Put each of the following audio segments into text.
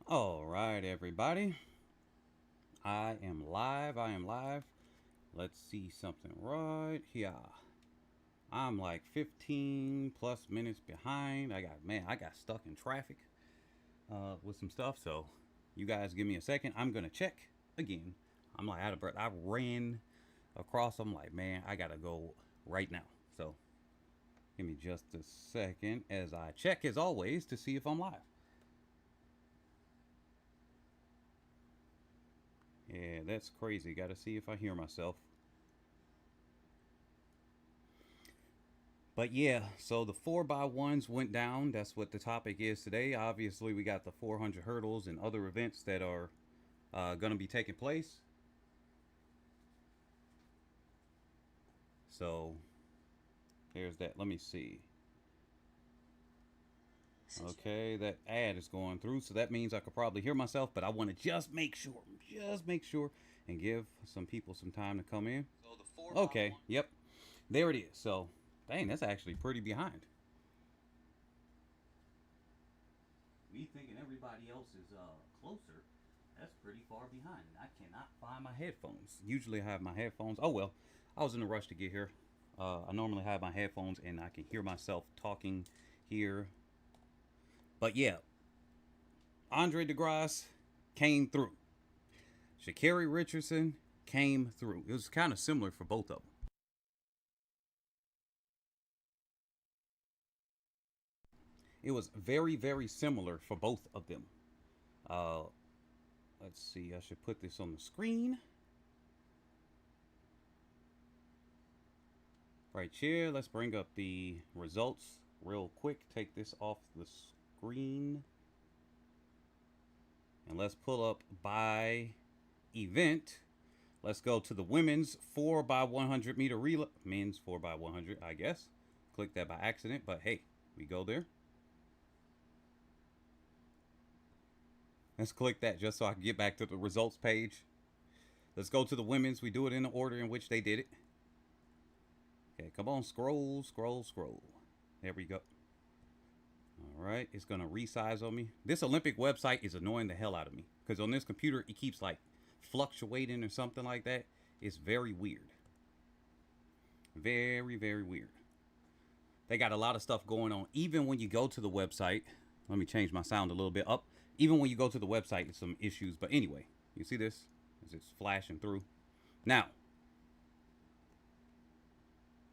All right, everybody. I am live. I am live. Let's see something right here. I'm like 15 plus minutes behind. I got stuck in traffic with some stuff. So, you guys give me a second. I'm going to check again. I'm like out of breath. I ran across. I'm like, man, I got to go right now. So, give me just a second as I check, as always, to see if I'm live. Yeah, that's crazy. Got to see if I hear myself. But yeah, so the 4x1s went down. That's what the topic is today. Obviously, we got the 400 hurdles and other events that are going to be taking place. So there's that. Let me see. Okay, that ad is going through, so that means I could probably hear myself, but I want to just make sure, and give some people some time to come in. Okay, yep, there it is. So, dang, that's actually pretty behind. Me thinking everybody else is closer. That's pretty far behind, and I cannot find my headphones. Usually I have my headphones. Oh well, I was in a rush to get here. I normally have my headphones, and I can hear myself talking here. But yeah, Andre DeGrasse came through. Sha'Carri Richardson came through. It was kind of similar for both of them. It was very, very similar for both of them. Uh, let's see. I should put this on the screen. Right here, let's bring up the results real quick. Take this off the screen. And let's pull up by event. Let's go to the women's 4x100 meter relay. Men's 4x100, I guess. Click that by accident, but hey, we go there. Let's click that just so I can get back to the results page. Let's go to the women's. We do it in the order in which they did it. Okay, come on, scroll, scroll, scroll. There we go. All right, it's gonna resize on me. This Olympic website is annoying the hell out of me because on this computer it keeps like fluctuating or something like that. It's very weird. Very, very weird. They got a lot of stuff going on. Even when you go to the website, let me change my sound a little bit up. Even when you go to the website, there's some issues. But anyway, you see this as it's flashing through. Now,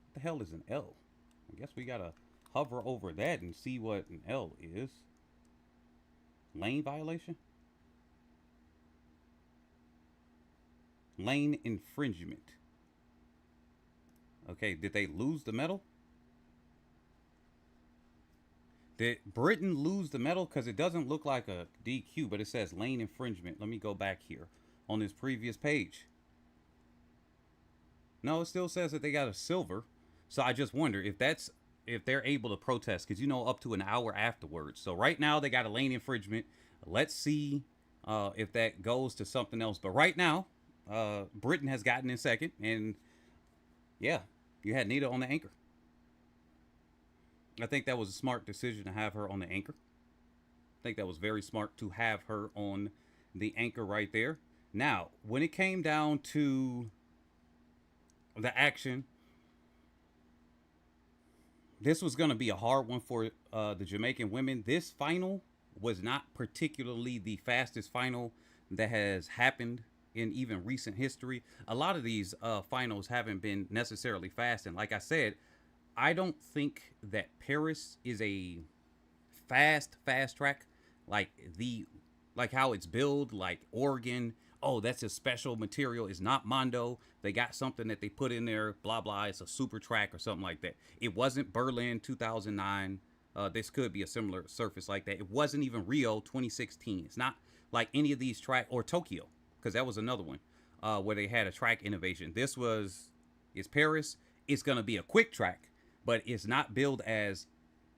what the hell is an L? I guess we gotta hover over that and see what an L is. Lane violation? Lane infringement. Okay, did they lose the medal? Did Britain lose the medal? Because it doesn't look like a DQ, but it says lane infringement. Let me go back here on this previous page. No, it still says that they got a silver. So I just wonder if they're able to protest, because up to an hour afterwards. So right now they got a lane infringement. Let's see if that goes to something else. But right now, Britain has gotten in second, and yeah, you had Nita on the anchor. I think that was a smart decision to have her on the anchor. I think that was very smart to have her on the anchor right there. Now, when it came down to the action, this was going to be a hard one for the Jamaican women. This final was not particularly the fastest final that has happened in even recent history. A lot of these finals haven't been necessarily fast. And like I said, I don't think that Paris is a fast track like how it's built, like Oregon. Oh, that's a special material. It's not Mondo. They got something that they put in there, blah blah. It's a super track or something like that. It wasn't Berlin 2009. This could be a similar surface like that. It wasn't even Rio 2016. It's not like any of these track, or Tokyo, because that was another one where they had a track innovation. It's Paris. It's gonna be a quick track, but it's not billed as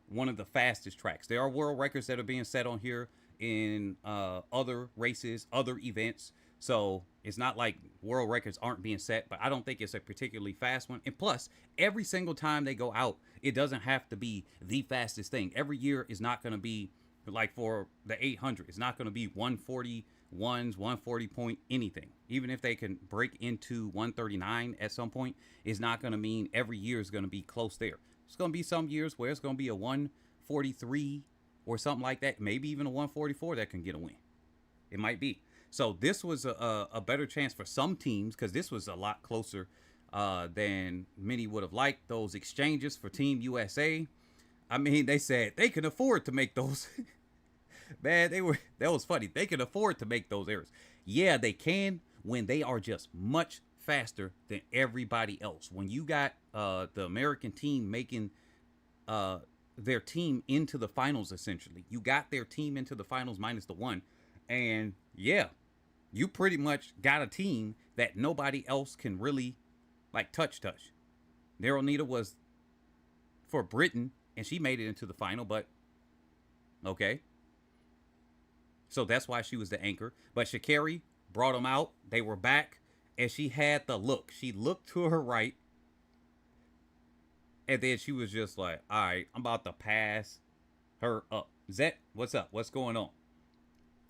one of the fastest tracks. There are world records that are being set on here in other races, other events. So it's not like world records aren't being set, but I don't think it's a particularly fast one. And plus, every single time they go out, it doesn't have to be the fastest thing. Every year is not going to be Like for the 800, it's not going to be 141s, 140 point anything. Even if they can break into 139 at some point, it's not going to mean every year is going to be close there. It's going to be some years where it's going to be a 143 or something like that, maybe even a 144 that can get a win. It might be. So this was a better chance for some teams, because this was a lot closer than many would have liked. Those exchanges for Team USA, I mean, they said they can afford to make those. Man, that was funny. They can afford to make those errors. Yeah, they can when they are just much faster than everybody else. When you got the American team making their team into the finals, essentially. You got their team into the finals minus the one. And yeah, you pretty much got a team that nobody else can really like touch. Daryl Nita was for Britain, and she made it into the final, but okay. So that's why she was the anchor. But Sha'Carri brought them out. They were back, and she had the look. She looked to her right, and then she was just like, all right, I'm about to pass her up. Zet, what's up? What's going on?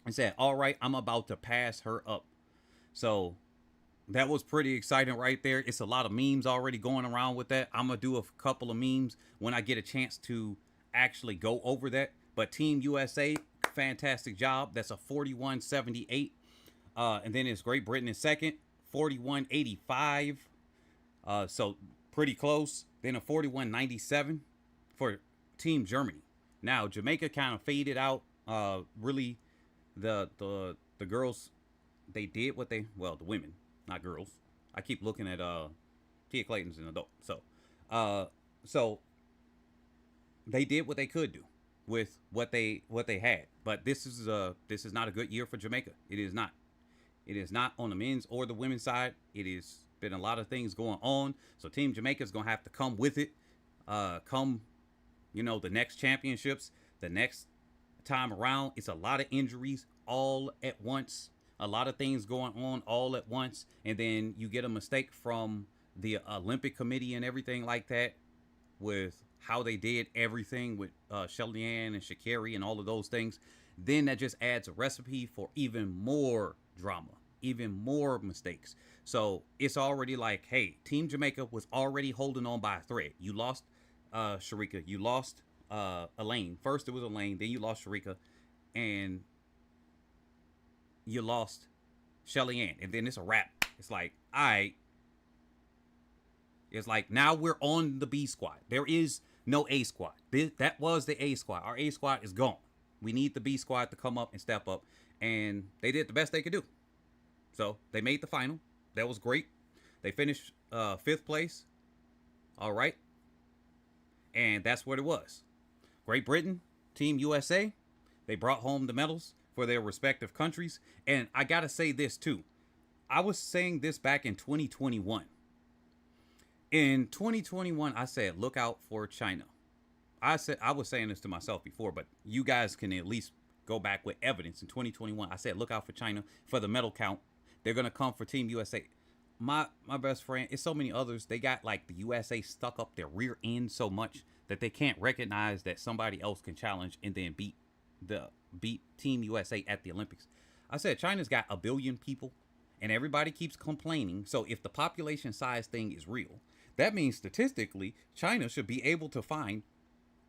I said, all right, I'm about to pass her up. So that was pretty exciting right there. It's a lot of memes already going around with that. I'm going to do a couple of memes when I get a chance to actually go over that. But Team USA, fantastic job. That's a 41.78. And then it's Great Britain in second, 41.85. So pretty close. Then a 41.97 for Team Germany. Now, Jamaica kind of faded out. Really, the girls, they did what they, well, the women, not girls. I keep looking at Tia Clayton's an adult. So they did what they could do with what they had. But this is not a good year for Jamaica. It is not. It is not on the men's or the women's side. It has been a lot of things going on. So Team Jamaica is going to have to come with it. The next championships, the next time around. It's a lot of injuries all at once. A lot of things going on all at once. And then you get a mistake from the Olympic Committee and everything like that with how they did everything with Shelly-Ann and Sha'Carri and all of those things. Then that just adds a recipe for even more drama, even more mistakes. So it's already like, hey, Team Jamaica was already holding on by a thread. You lost Sharika. You lost Elaine. First it was Elaine, then you lost Sharika, and you lost Shelly-Ann. And then it's a wrap. It's like, all right. It's like, now we're on the B squad. There is no A squad. That was the A squad. Our A squad is gone. We need the B squad to come up and step up. And they did the best they could do. So they made the final. That was great. They finished 5th place. All right. And that's what it was. Great Britain, Team USA, they brought home the medals for their respective countries. And I got to say this too. I was saying this back in 2021. In 2021, I said, look out for China. I was saying this to myself before, but you guys can at least go back with evidence. In 2021, I said, look out for China for the medal count. They're going to come for Team USA. My best friend, it's so many others. They got like the USA stuck up their rear end so much that they can't recognize that somebody else can challenge and then beat Team USA at the Olympics. I said, China's got 1 billion people and everybody keeps complaining. So if the population size thing is real, that means statistically, China should be able to find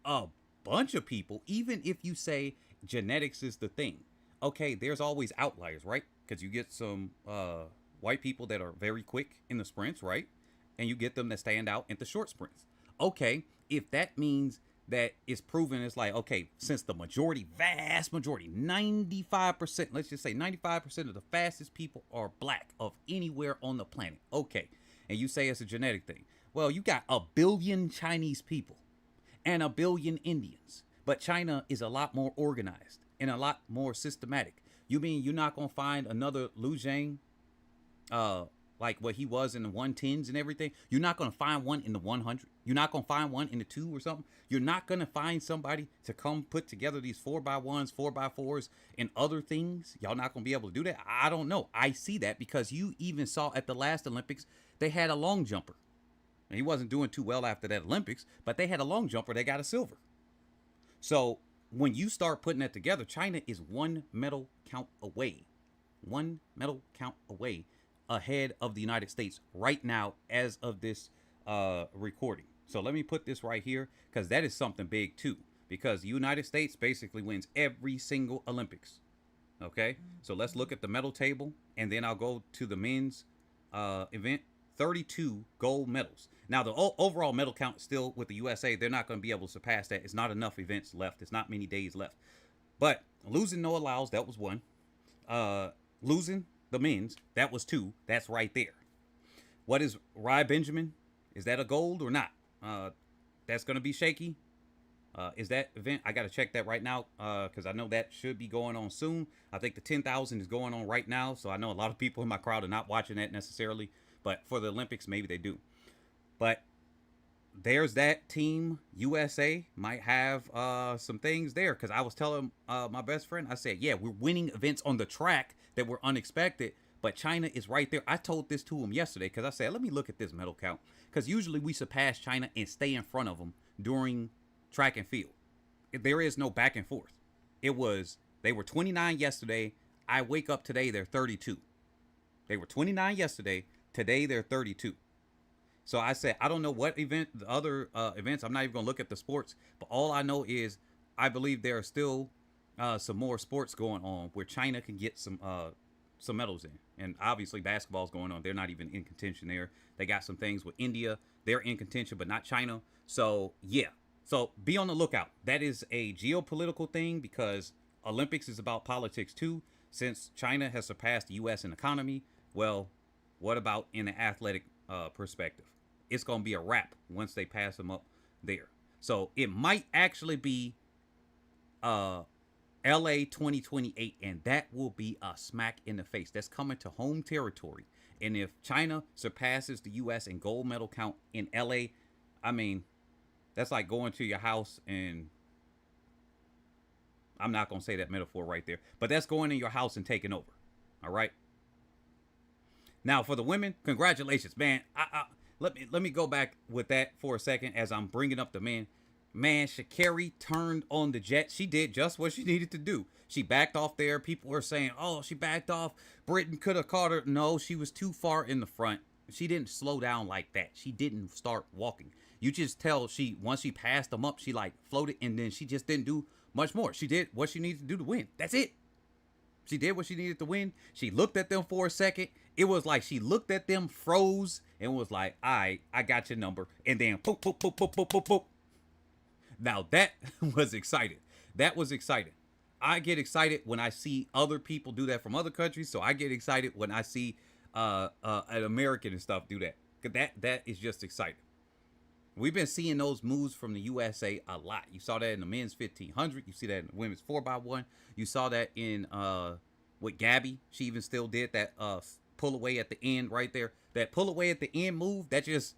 a bunch of people, even if you say genetics is the thing. Okay, there's always outliers, right? Because you get some white people that are very quick in the sprints, right? And you get them that stand out in the short sprints. Okay, if that means that it's proven, it's like, okay, since the majority, vast majority, 95%, let's just say 95% of the fastest people are black of anywhere on the planet. Okay, and you say it's a genetic thing. Well, you got 1 billion Chinese people and 1 billion Indians. But China is a lot more organized and a lot more systematic. You mean you're not going to find another Liu Zhang, like what he was in the 110s and everything? You're not going to find one in the 100. You're not going to find one in the 2 or something. You're not going to find somebody to come put together these 4x1s, 4x4s, and other things. Y'all not going to be able to do that? I don't know. I see that because you even saw at the last Olympics, they had a long jumper. He wasn't doing too well after that Olympics, but they had a long jumper. They got a silver. So when you start putting that together, China is one medal count away, ahead of the United States right now as of this recording. So let me put this right here because that is something big too. Because the United States basically wins every single Olympics. Okay, so let's look at the medal table, and then I'll go to the men's event. 32 gold medals. Now, the overall medal count is still with the USA. They're not going to be able to surpass that. It's not enough events left. It's not many days left. But losing Noah Lyles, that was one. Losing the men's, that was two. That's right there. What is Rai Benjamin? Is that a gold or not? That's going to be shaky. Is that event? I got to check that right now because I know that should be going on soon. I think the 10,000 is going on right now. So I know a lot of people in my crowd are not watching that necessarily. But for the Olympics, maybe they do. But there's that team. USA might have some things there. Because I was telling my best friend, I said, yeah, we're winning events on the track that were unexpected. But China is right there. I told this to him yesterday because I said, let me look at this medal count. Because usually we surpass China and stay in front of them during track and field. There is no back and forth. They were 29 yesterday. I wake up today, they're 32. They were 29 yesterday. Today, they're 32. So I said, I don't know what event, the other events, I'm not even going to look at the sports, but all I know is I believe there are still some more sports going on where China can get some medals in. And obviously basketball's going on. They're not even in contention there. They got some things with India. They're in contention, but not China. So, yeah. So be on the lookout. That is a geopolitical thing because Olympics is about politics too. Since China has surpassed the U.S. in economy, well, what about in an athletic perspective? It's going to be a wrap once they pass them up there. So it might actually be LA 2028, and that will be a smack in the face. That's coming to home territory. And if China surpasses the U.S. in gold medal count in LA, I mean, that's like going to your house and I'm not going to say that metaphor right there, but that's going in your house and taking over. All right. Now, for the women, congratulations, man. Let me go back with that for a second as I'm bringing up the men. Man, Sha'Carri turned on the jet. She did just what she needed to do. She backed off there. People were saying, oh, she backed off. Britain could have caught her. No, she was too far in the front. She didn't slow down like that. She didn't start walking. You just tell once she passed them up, she like floated, and then she just didn't do much more. She did what she needed to do to win. That's it. She did what she needed to win. She looked at them for a second. It was like she looked at them, froze, and was like, all right, I got your number. And then poop, poop, poop, poop, poop, poop, poop. Now that was exciting. That was exciting. I get excited when I see other people do that from other countries. So I get excited when I see an American and stuff do that. That is just exciting. We've been seeing those moves from the USA a lot. You saw that in the men's 1500. You see that in the women's 4x1. You saw that in with Gabby. She even still did that pull away at the end right there. That pull away at the end move. That just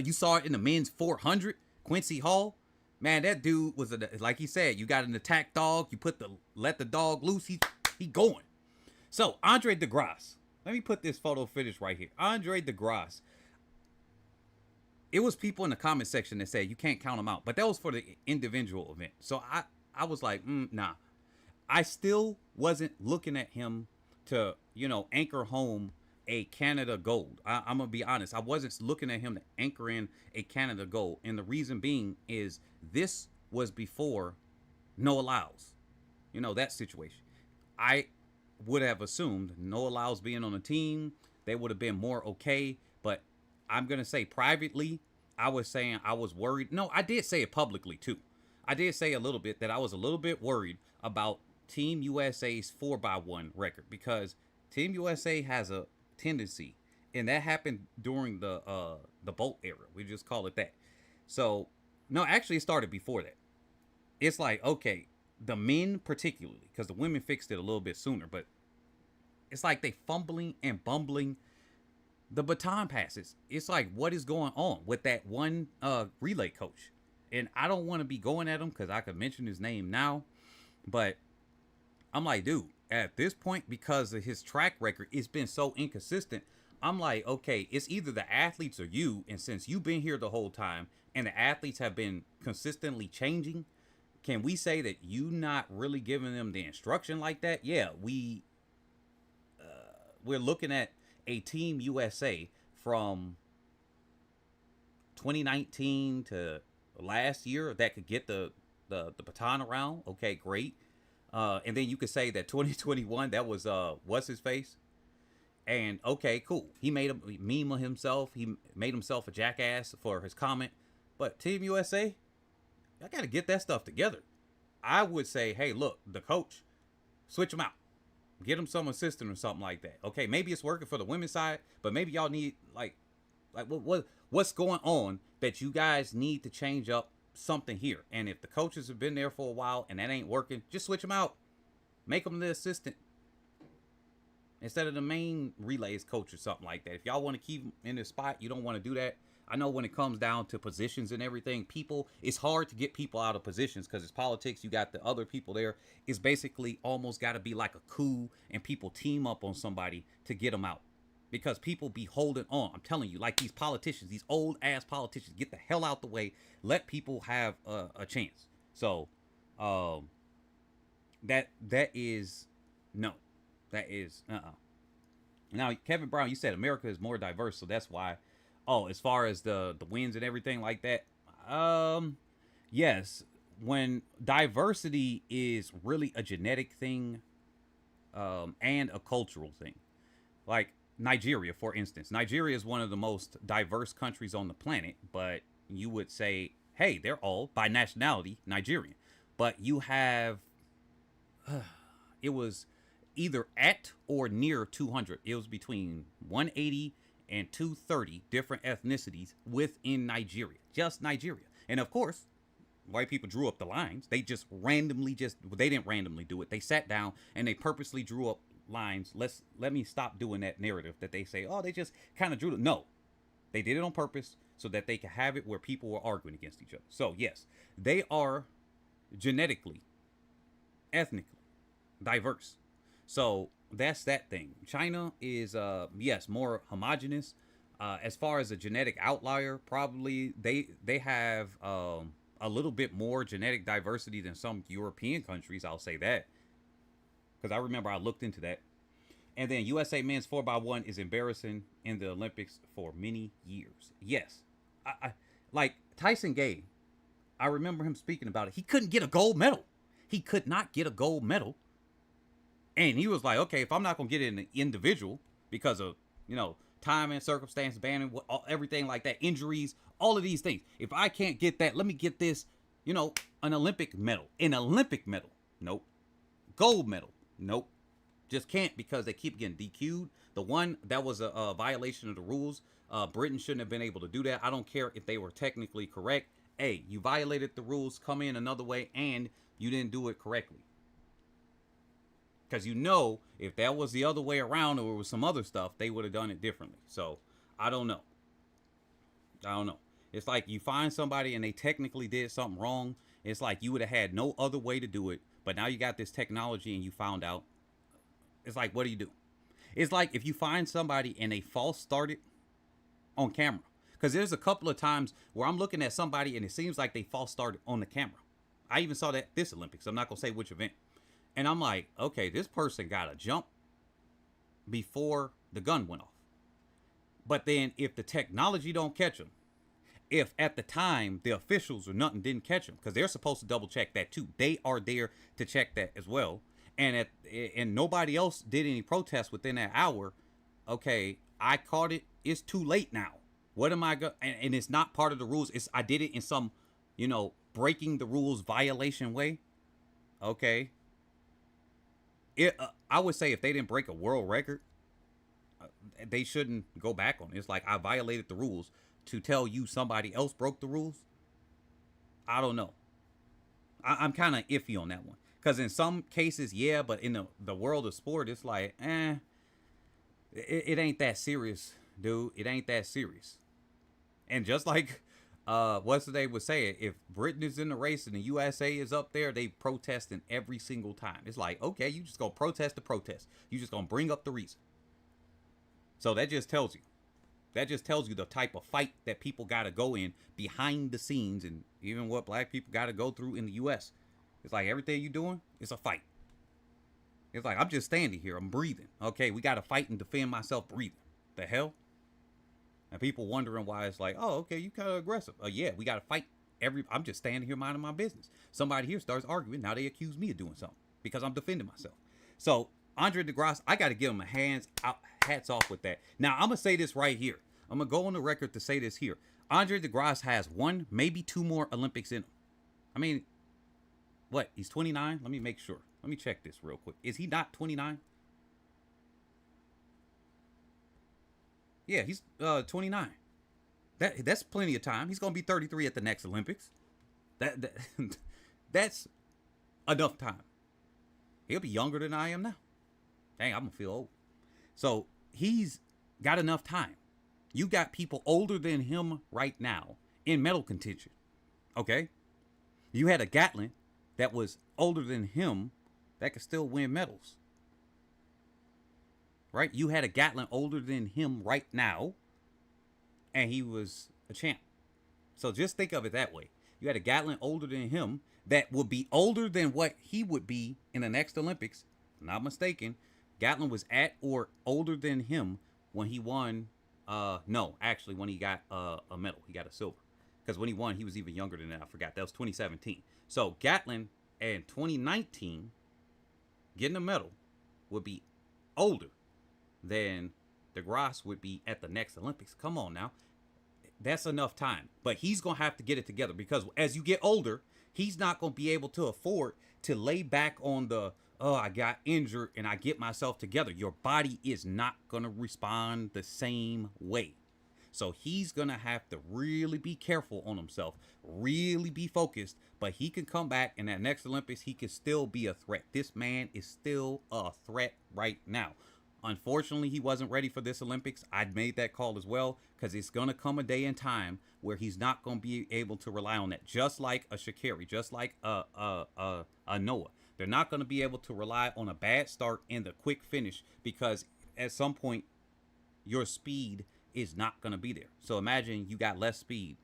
you saw it in the men's 400. Quincy Hall. Man, that dude was like he said. You got an attack dog. You let the dog loose. He going. So Andre de Grasse. Let me put this photo finish right here. Andre de Grasse. It was people in the comment section that said you can't count them out, but that was for the individual event. So I was like, nah. I still wasn't looking at him to, anchor home a Canada gold. I'm going to be honest. I wasn't looking at him to anchor in a Canada gold. And the reason being is this was before Noah Lyles, that situation. I would have assumed Noah Lyles being on the team, they would have been more okay. But I'm going to say privately, I was saying I was worried. No, I did say it publicly too. I did say a little bit that I was a little bit worried about Team USA's 4x1 record because Team USA has a tendency, and that happened during the Bolt era. We just call it that. So, no, actually it started before that. It's like, okay, the men particularly, because the women fixed it a little bit sooner, but it's like they fumbling and bumbling the baton passes. It's like, what is going on with that one relay coach? And I don't want to be going at him because I could mention his name now, but I'm like, dude, at this point, because of his track record, it's been so inconsistent. I'm like, okay, it's either the athletes or you. And since you've been here the whole time and the athletes have been consistently changing, can we say that you not really giving them the instruction like that? Yeah, we're looking at a Team USA from 2019 to last year that could get the baton around. Okay, great. And then you could say that 2021 that was what's his face, and okay, cool. He made a meme of himself. He made himself a jackass for his comment. But Team USA, I got to get that stuff together. I would say, hey, look, the coach, switch him out. Get him some assistant or something like that. Okay, maybe it's working for the women's side, but maybe y'all need like what's going on that you guys need to change up something here. And if the coaches have been there for a while and that ain't working, just switch them out. Make them the assistant instead of the main relays coach or something like that. If y'all want to keep them in this spot, you don't want to do that. I know when it comes down to positions and everything, people, it's hard to get people out of positions because it's politics. You got the other people there. It's basically almost got to be like a coup and people team up on somebody to get them out because people be holding on. I'm telling you, like these politicians, these old ass politicians, get the hell out the way. Let people have a chance. So that is no, that is Now, Kevin Brown, you said America is more diverse, so that's why. Oh, as far as the wins and everything like that, yes. When diversity is really a genetic thing, and a cultural thing, like Nigeria, for instance. Nigeria is one of the most diverse countries on the planet, but you would say, hey, they're all by nationality Nigerian. But you have, it was either at or near 200. It was between 180 and 230 different ethnicities within Nigeria, just Nigeria. And of course, white people drew up the lines. They just randomly they didn't randomly do it. They sat down and they purposely drew up lines. Let me stop doing that narrative that they say, oh, they just kind of drew it. No, they did it on purpose so that they could have it where people were arguing against each other. So yes, they are genetically, ethnically diverse. So that's that thing. China is, yes, more homogenous. As far as a genetic outlier, probably they have a little bit more genetic diversity than some European countries. I'll say that because I remember I looked into that. And then USA men's 4x1 is embarrassing in the Olympics for many years. Yes, I like Tyson Gay. I remember him speaking about it. He couldn't get a gold medal. He could not get a gold medal. And he was like, okay, if I'm not going to get it in the individual because of, time and circumstance, banning, everything like that, injuries, all of these things. If I can't get that, let me get this, an Olympic medal. An Olympic medal. Nope. Gold medal. Nope. Just can't because they keep getting DQ'd. The one that was a violation of the rules. Britain shouldn't have been able to do that. I don't care if they were technically correct. Hey, you violated the rules, come in another way, and you didn't do it correctly. Because if that was the other way around or it was some other stuff, they would have done it differently. So, I don't know. It's like you find somebody and they technically did something wrong. It's like you would have had no other way to do it. But now you got this technology and you found out. It's like, what do you do? It's like if you find somebody and they false started on camera. Because there's a couple of times where I'm looking at somebody and it seems like they false started on the camera. I even saw that this Olympics. I'm not going to say which event. And I'm like, okay, this person got to jump before the gun went off. But then if the technology don't catch them, if at the time the officials or nothing didn't catch them, because they're supposed to double check that too. They are there to check that as well. And nobody else did any protests within that hour. Okay, I caught it. It's too late now. What am I going? And it's not part of the rules. I did it in some, breaking the rules violation way. Okay. I would say if they didn't break a world record, they shouldn't go back on it. It's like I violated the rules to tell you somebody else broke the rules. I don't know. I'm kind of iffy on that one. Because in some cases, yeah, but in the world of sport, it's like, it ain't that serious, dude. It ain't that serious. And just like what's they would say, if Britain is in the race and the USA is up there, they protesting every single time. It's like, okay, you just gonna protest the protest. You just gonna bring up the reason. So that just tells you. That just tells you the type of fight that people gotta go in behind the scenes, and even what black people gotta go through in the US. It's like everything you doing is a fight. It's like I'm just standing here, I'm breathing. Okay, we got to fight and defend myself breathing. The hell? And people wondering why it's like, oh, okay, you kind of aggressive. Yeah, we got to fight. I'm just standing here minding my business. Somebody here starts arguing. Now they accuse me of doing something because I'm defending myself. So Andre de Grasse, I got to give him a hats off with that. Now I'm gonna say this right here. I'm gonna go on the record to say this here. Andre de Grasse has 1, maybe 2 more Olympics in him. I mean, what? He's 29. Let me make sure. Let me check this real quick. Is he not 29? Yeah, he's 29. That's plenty of time. He's gonna be 33 at the next Olympics. That's enough time. He'll be younger than I am now. Dang, I'm gonna feel old. So he's got enough time. You got people older than him right now in medal contention. Okay? You had a Gatlin that was older than him that could still win medals. Right? You had a Gatlin older than him right now, and he was a champ. So just think of it that way. You had a Gatlin older than him that would be older than what he would be in the next Olympics. Not mistaken. Gatlin was at or older than him when he won. No, actually, when he got a medal, he got a silver. Because when he won, he was even younger than that. I forgot. That was 2017. So Gatlin in 2019 getting a medal would be older than de Grasse would be at the next Olympics. Come on now. That's enough time. But he's going to have to get it together because as you get older, he's not going to be able to afford to lay back on the, oh, I got injured and I get myself together. Your body is not going to respond the same way. So he's going to have to really be careful on himself, really be focused, but he can come back in that next Olympics. He can still be a threat. This man is still a threat right now. Unfortunately, he wasn't ready for this Olympics. I made that call as well because it's going to come a day and time where he's not going to be able to rely on that. Just like a Sha'Carri, just like a Noah. They're not going to be able to rely on a bad start and the quick finish because at some point your speed is not going to be there. So imagine you got less speed.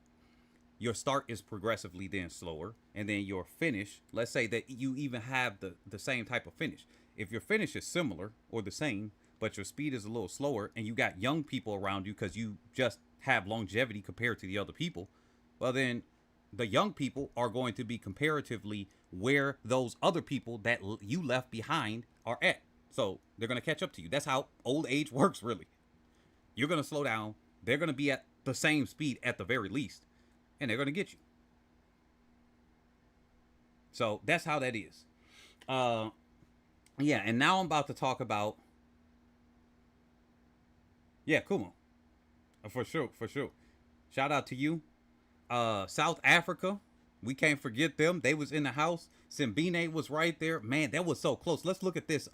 Your start is progressively then slower. And then your finish, let's say that you even have the same type of finish. If your finish is similar or the same, but your speed is a little slower and you got young people around you because you just have longevity compared to the other people, well then the young people are going to be comparatively where those other people that you left behind are at. So they're going to catch up to you. That's how old age works, really. You're going to slow down. They're going to be at the same speed at the very least, and they're going to get you. So that's how that is. Yeah, and now I'm about to talk about, yeah, Kumo. For sure. Shout out to you. South Africa, we can't forget them. They was in the house. Simbine was right there. Man, that was so close. Let's look at this.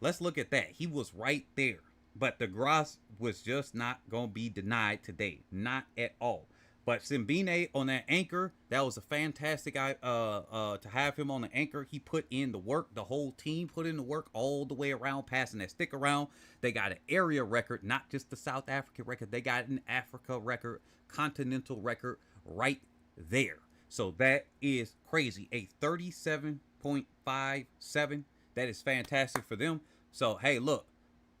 Let's look at that. He was right there. But de Grasse was just not going to be denied today. Not at all. But Simbine on that anchor, that was a fantastic to have him on the anchor. He put in the work. The whole team put in the work all the way around, passing that stick around. They got an area record, not just the South African record. They got an Africa record, continental record right there. So that is crazy. A 37.57. That is fantastic for them. So, hey, look.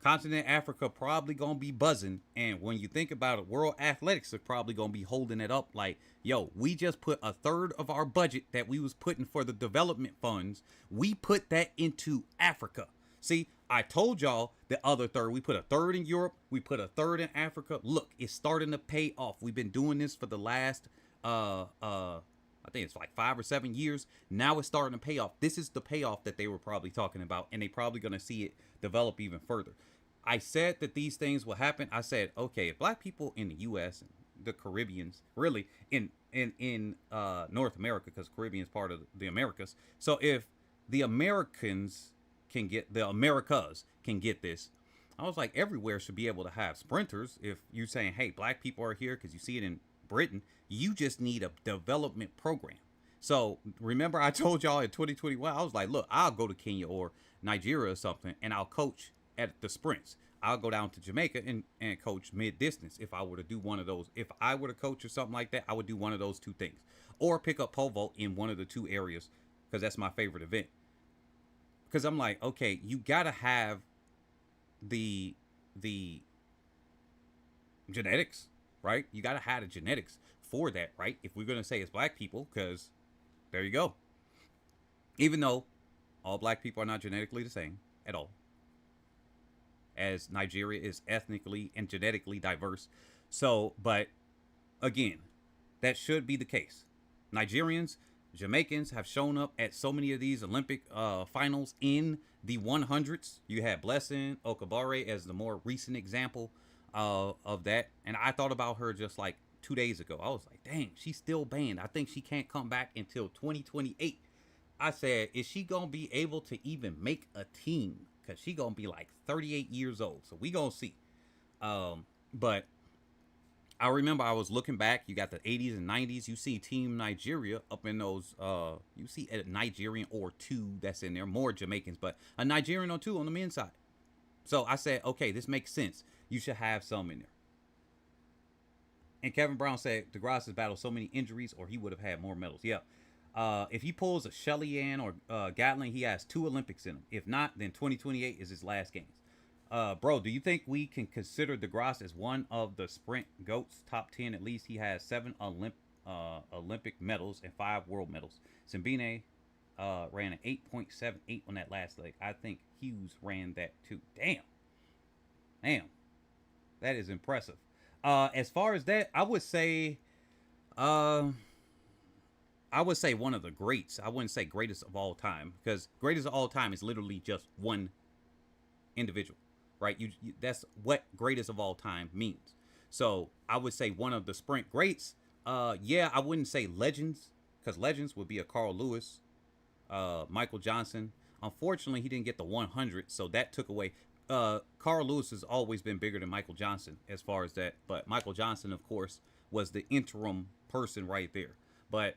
Continent Africa probably gonna be buzzing, and when you think about it, World Athletics are probably gonna be holding it up like, yo, we just put a third of our budget that we was putting for the development funds, we put that into Africa. See, I told y'all the other third, we put a third in Europe, we put a third in Africa. Look, it's starting to pay off. We've been doing this for the last I think it's like 5 or 7 years. Now it's starting to pay off. This is the payoff that they were probably talking about, and they probably gonna see it develop even further. I said that these things will happen. I said, okay, if black people in the U.S. and the Caribbeans, really in North America, because Caribbean is part of the Americas. So if the Americans can get, the Americas can get this, I was like, everywhere should be able to have sprinters. If you're saying, hey, black people are here because you see it in Britain, you just need a development program. So remember I told y'all in 2021, I was like, look, I'll go to Kenya or Nigeria or something, and I'll coach at the sprints. I'll go down to Jamaica and coach mid-distance if I were to do one of those. If I were to coach or something like that, I would do one of those two things. Or pick up pole vault in one of the two areas because that's my favorite event. Because I'm like, okay, you gotta have the genetics, right? You gotta have the genetics for that, right? If we're gonna say it's black people, because there you go. Even though all black people are not genetically the same at all, as Nigeria is ethnically and genetically diverse. So, but again, that should be the case. Nigerians, Jamaicans have shown up at so many of these Olympic finals in the 100s. You had Blessing Okabare as the more recent example of that. And I thought about her just like 2 days ago. I was like, dang, she's still banned. I think she can't come back until 2028. I said, is she going to be able to even make a team? Because she going to be like 38 years old. So we going to see. But I remember I was looking back. You got the 80s and 90s. You see Team Nigeria up in those. You see a Nigerian or two that's in there. More Jamaicans, but a Nigerian or two on the men's side. So I said, okay, this makes sense. You should have some in there. And Kevin Brown said DeGrasse has battled so many injuries or he would have had more medals. Yeah. If he pulls a Shelly-Ann or Gatling, he has 2 Olympics in him. If not, then 2028 is his last games. Bro, do you think we can consider DeGrasse as one of the sprint GOATs, top 10 at least? He has 7 Olympic medals and 5 world medals. Simbine ran an 8.78 on that last leg. I think Hughes ran that too. Damn. That is impressive. As far as that, I would say one of the greats. I wouldn't say greatest of all time, because greatest of all time is literally just one individual, right? You that's what greatest of all time means. So I would say one of the sprint greats. Yeah, I wouldn't say legends, because legends would be a Carl Lewis, Michael Johnson. Unfortunately, he didn't get the 100, so that took away. Carl Lewis has always been bigger than Michael Johnson as far as that, but Michael Johnson, of course, was the interim person right there. But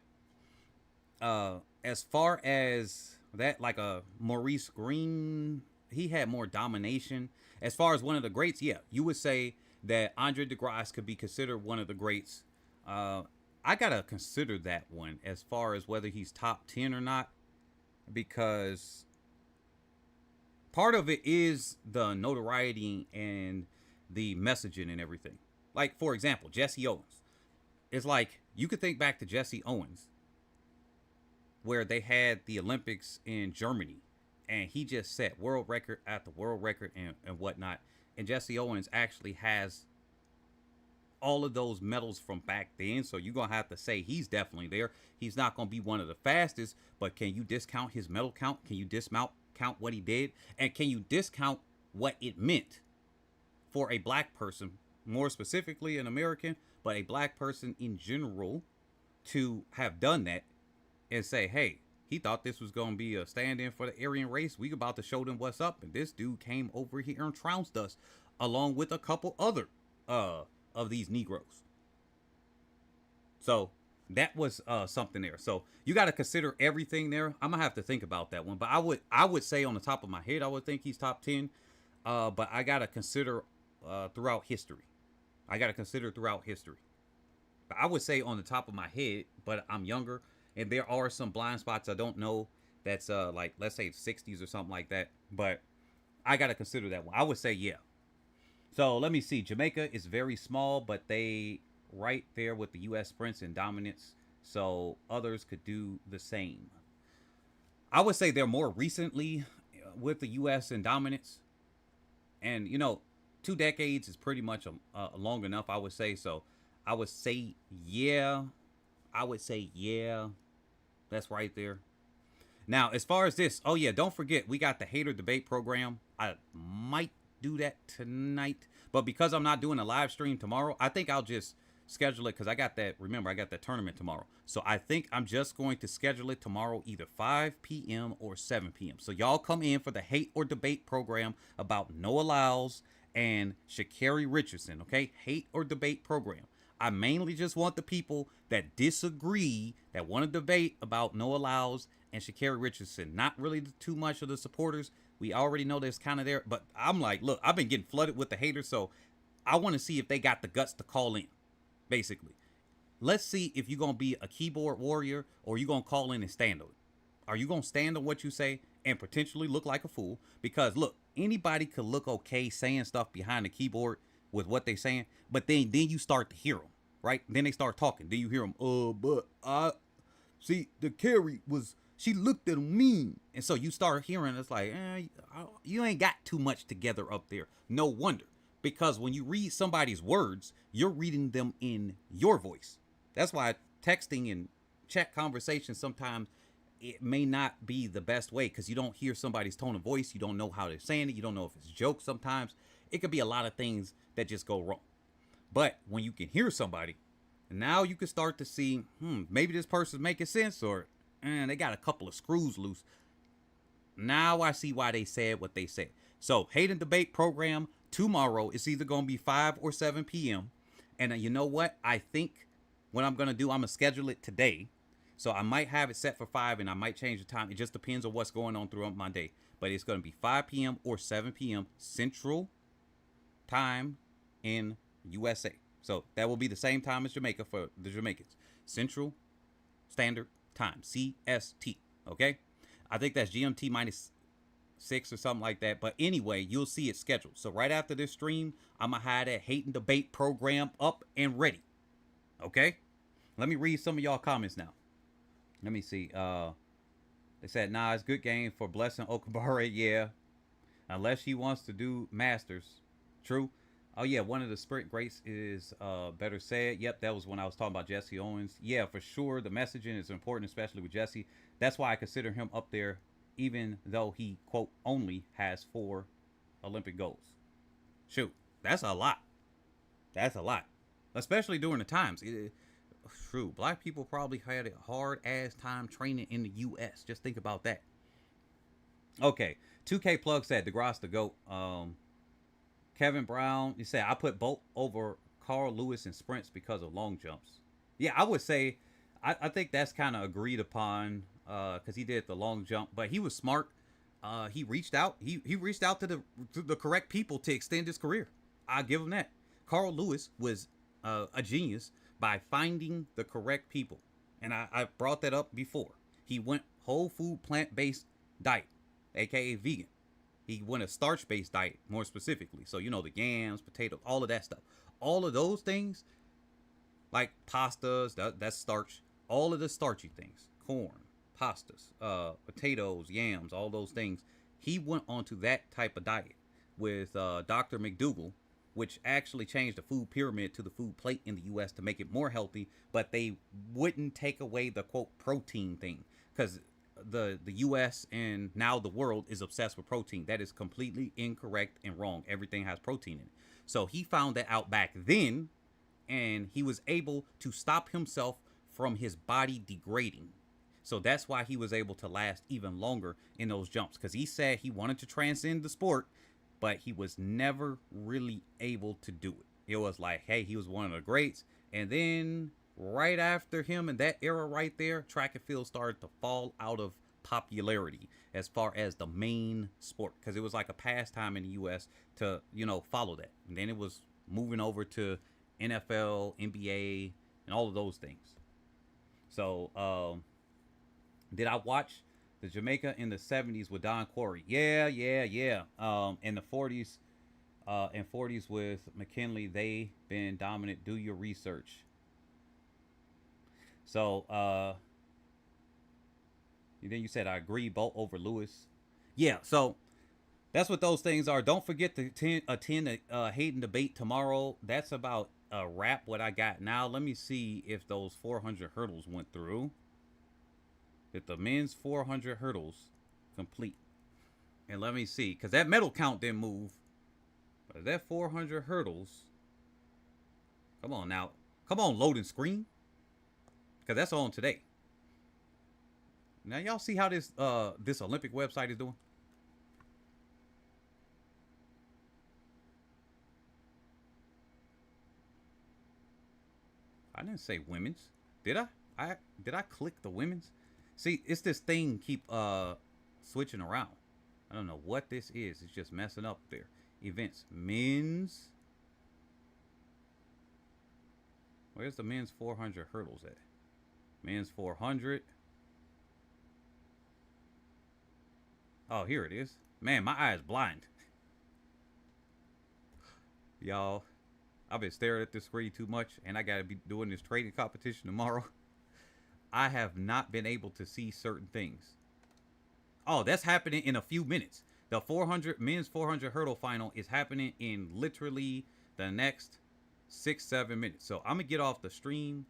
as far as that, like a Maurice Green, he had more domination. As far as one of the greats, yeah, you would say that Andre DeGrasse could be considered one of the greats. I gotta consider that one as far as whether he's top 10 or not, because part of it is the notoriety and the messaging and everything. Like, for example, Jesse Owens. It's like, you could think back to Jesse Owens, where they had the Olympics in Germany, and he just set world record after world record and whatnot. And Jesse Owens actually has all of those medals from back then, so you're going to have to say he's definitely there. He's not going to be one of the fastest, but can you discount his medal count? Can you count what he did? And can you discount what it meant for a black person, more specifically an American, but a black person in general, to have done that and say, hey, he thought this was going to be a stand-in for the Aryan race. We about to show them what's up. And this dude came over here and trounced us, along with a couple other of these Negroes. So that was something there. So you got to consider everything there. I'm going to have to think about that one. But I would say on the top of my head, I would think he's top 10. But I got to consider throughout history. But I would say on the top of my head, but I'm younger. And there are some blind spots I don't know. That's like, let's say 60s or something like that. But I got to consider that one. I would say, yeah. So let me see. Jamaica is very small, but they right there with the U.S. sprints and dominance. So others could do the same. I would say they're more recently with the U.S. and dominance. And, 2 decades is pretty much long enough, I would say. So I would say, yeah. That's right there. Now, as far as this, oh yeah, don't forget, we got the hater debate program. I might do that tonight, but because I'm not doing a live stream tomorrow, I think I'll just schedule it, because I got that tournament tomorrow. So I think I'm just going to schedule it tomorrow, either 5 p.m. or 7 p.m. So y'all come in for the hate or debate program about Noah Lyles and Sha'Carri Richardson, okay? Hate or debate program. I mainly just want the people that disagree, that want to debate about Noah Lyles and Sha'Carri Richardson. Not really too much of the supporters. We already know there's kind of there. But I'm like, look, I've been getting flooded with the haters, so I want to see if they got the guts to call in, basically. Let's see if you're going to be a keyboard warrior or you're going to call in and stand on it. Are you going to stand on what you say and potentially look like a fool? Because look, anybody could look okay saying stuff behind the keyboard with what they saying, but then you start to hear them, right? Then they start talking. Then you hear them, but I see the carry was, she looked at me. And so you start hearing, it's like, you ain't got too much together up there. No wonder. Because when you read somebody's words, you're reading them in your voice. That's why texting and chat conversations sometimes it may not be the best way, because you don't hear somebody's tone of voice. You don't know how they're saying it. You don't know if it's jokes sometimes. It could be a lot of things that just go wrong. But when you can hear somebody, now you can start to see, maybe this person's making sense, or they got a couple of screws loose. Now I see why they said what they said. So Hate and Debate program tomorrow. It's either going to be 5 or 7 p.m. And you know what? I think what I'm going to do, I'm going to schedule it today. So I might have it set for 5 and I might change the time. It just depends on what's going on throughout my day. But it's going to be 5 p.m. or 7 p.m. Central Time in USA. So that will be the same time as Jamaica for the Jamaicans. Central Standard Time, CST. Okay? I think that's GMT minus 6 or something like that. But anyway, you'll see it scheduled. So right after this stream, I'm going to have that Hate and Debate program up and ready. Okay? Let me read some of y'all comments now. Let me see. They said, nah, it's good game for Blessing Okabare. Yeah. Unless she wants to do Masters. True. Oh, yeah. One of the sprint greats is better said. Yep. That was when I was talking about Jesse Owens. Yeah, for sure. The messaging is important, especially with Jesse. That's why I consider him up there, even though he, quote, only has 4 Olympic golds. Shoot. That's a lot. That's a lot. Especially during the times. True. Black people probably had a hard ass time training in the U.S. Just think about that. Okay. 2K Plug said the Grasse the GOAT. Kevin Brown, he said, I put Bolt over Carl Lewis in sprints because of long jumps. Yeah, I would say, I think that's kind of agreed upon because he did the long jump, but he was smart. He reached out. He reached out to the correct people to extend his career. I'll give him that. Carl Lewis was a genius by finding the correct people. And I brought that up before. He went whole food, plant-based diet, aka vegan. He went a starch-based diet, more specifically. So, you know, the yams, potatoes, all of that stuff. All of those things, like pastas, that's starch. All of the starchy things, corn, pastas, potatoes, yams, all those things. He went onto that type of diet with Dr. McDougall, which actually changed the food pyramid to the food plate in the U.S. to make it more healthy, but they wouldn't take away the, quote, protein thing, because the U.S. and now the world is obsessed with protein. That is completely incorrect and wrong. Everything has protein in it. So he found that out back then, and he was able to stop himself from his body degrading. So that's why he was able to last even longer in those jumps, because he said he wanted to transcend the sport, but he was never really able to do it. It was like, hey, he was one of the greats. And then right after him in that era right there, track and field started to fall out of popularity as far as the main sport, because it was like a pastime in the U.S. to, you know, follow that. And then it was moving over to NFL, NBA, and all of those things. So, did I watch the Jamaica in the 70s with Don Quarry? Yeah. In the 40s, and 40s with McKinley, they been dominant. Do your research. So, then you said, I agree, Bolt over Lewis. Yeah, so that's what those things are. Don't forget to attend a Hate and Debate tomorrow. That's about a wrap what I got now. Let me see if those 400 hurdles went through. If the men's 400 hurdles complete. And let me see, because that medal count didn't move. But that 400 hurdles. Come on now. Come on, loading screen. Because that's on today. Now, y'all see how this Olympic website is doing? I didn't say women's. Did I? Did I click the women's? See, it's this thing keep switching around. I don't know what this is. It's just messing up there. Events. Men's. Where's the men's 400 hurdles at? Men's 400. Oh, here it is. Man, my eye is blind. Y'all, I've been staring at this screen too much, and I gotta be doing this trading competition tomorrow. I have not been able to see certain things. Oh, that's happening in a few minutes. The 400 men's 400 hurdle final is happening in literally the next 6-7 minutes. So I'm gonna get off the stream.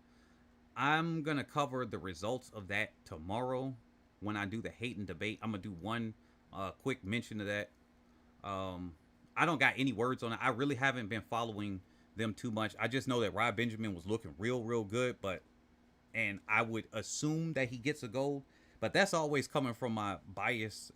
I'm gonna cover the results of that tomorrow when I do the hate and debate. I'm gonna do one quick mention of that. I don't got any words on it. I really haven't been following them too much. I just know that Rob Benjamin was looking real good, and I would assume that he gets a gold, but that's always coming from my biased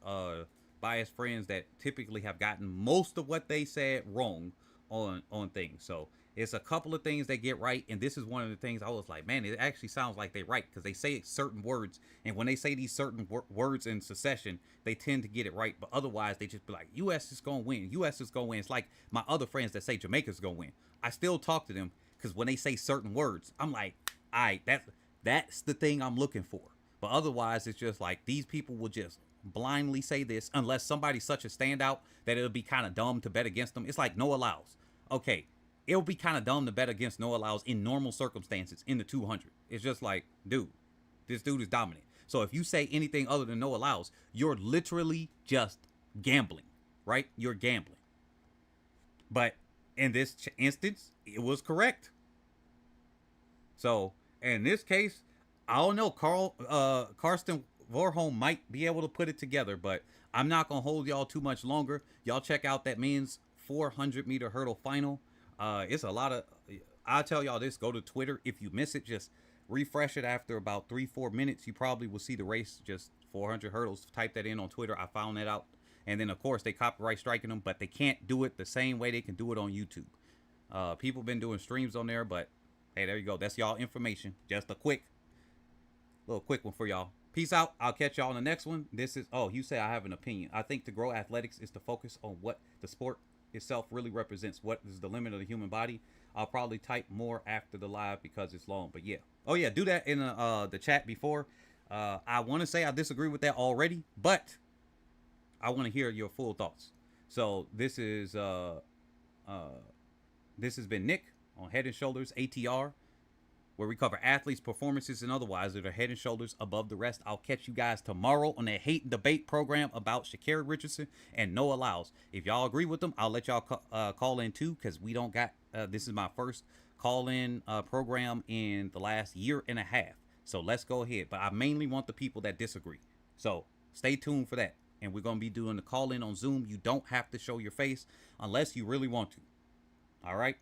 friends that typically have gotten most of what they said wrong on things. So it's a couple of things they get right, and this is one of the things I was like, man, it actually sounds like they right, because they say certain words, and when they say these certain words in succession, they tend to get it right, but otherwise they just be like, U.S. is gonna win, U.S. is gonna win. It's like my other friends that say Jamaica's gonna win. I still talk to them because when they say certain words, I'm like, all right, that's the thing I'm looking for. But otherwise, it's just like these people will just blindly say this unless somebody's such a standout that it'll be kind of dumb to bet against them. It's like Noah Lyles. Okay, it'll be kind of dumb to bet against Noah Lyles in normal circumstances in the 200. It's just like, dude, this dude is dominant. So if you say anything other than Noah Lyles, you're literally just gambling, right? You're gambling. But in this instance, it was correct. So in this case, I don't know. Karsten Warholm might be able to put it together, but I'm not gonna hold y'all too much longer. Y'all check out that men's 400-meter hurdle final. It's a lot of. I'll tell y'all this. Go to Twitter. If you miss it, just refresh it after about 3-4 minutes. You probably will see the race. Just 400 hurdles. Type that in on Twitter. I found that out. And then of course they copyright striking them, but they can't do it the same way they can do it on YouTube. People been doing streams on there, but hey, there you go. That's y'all information. Just a little quick one for y'all. Peace out. I'll catch y'all in the next one. This is, oh, you say I have an opinion. I think to grow athletics is to focus on what the sport itself really represents. What is the limit of the human body? I'll probably type more after the live because it's long, but yeah. Oh yeah, do that in the chat before. I want to say I disagree with that already, but I want to hear your full thoughts. So this is this has been Nick on Head and Shoulders ATR, where we cover athletes' performances and otherwise that are head and shoulders above the rest. I'll catch you guys tomorrow on that hate and debate program about Sha'Carri Richardson and Noah Lyles. If y'all agree with them, I'll let y'all call in too, because we don't got, this is my first call-in program in the last year and a half. So let's go ahead. But I mainly want the people that disagree. So stay tuned for that. And we're going to be doing the call-in on Zoom. You don't have to show your face unless you really want to. All right?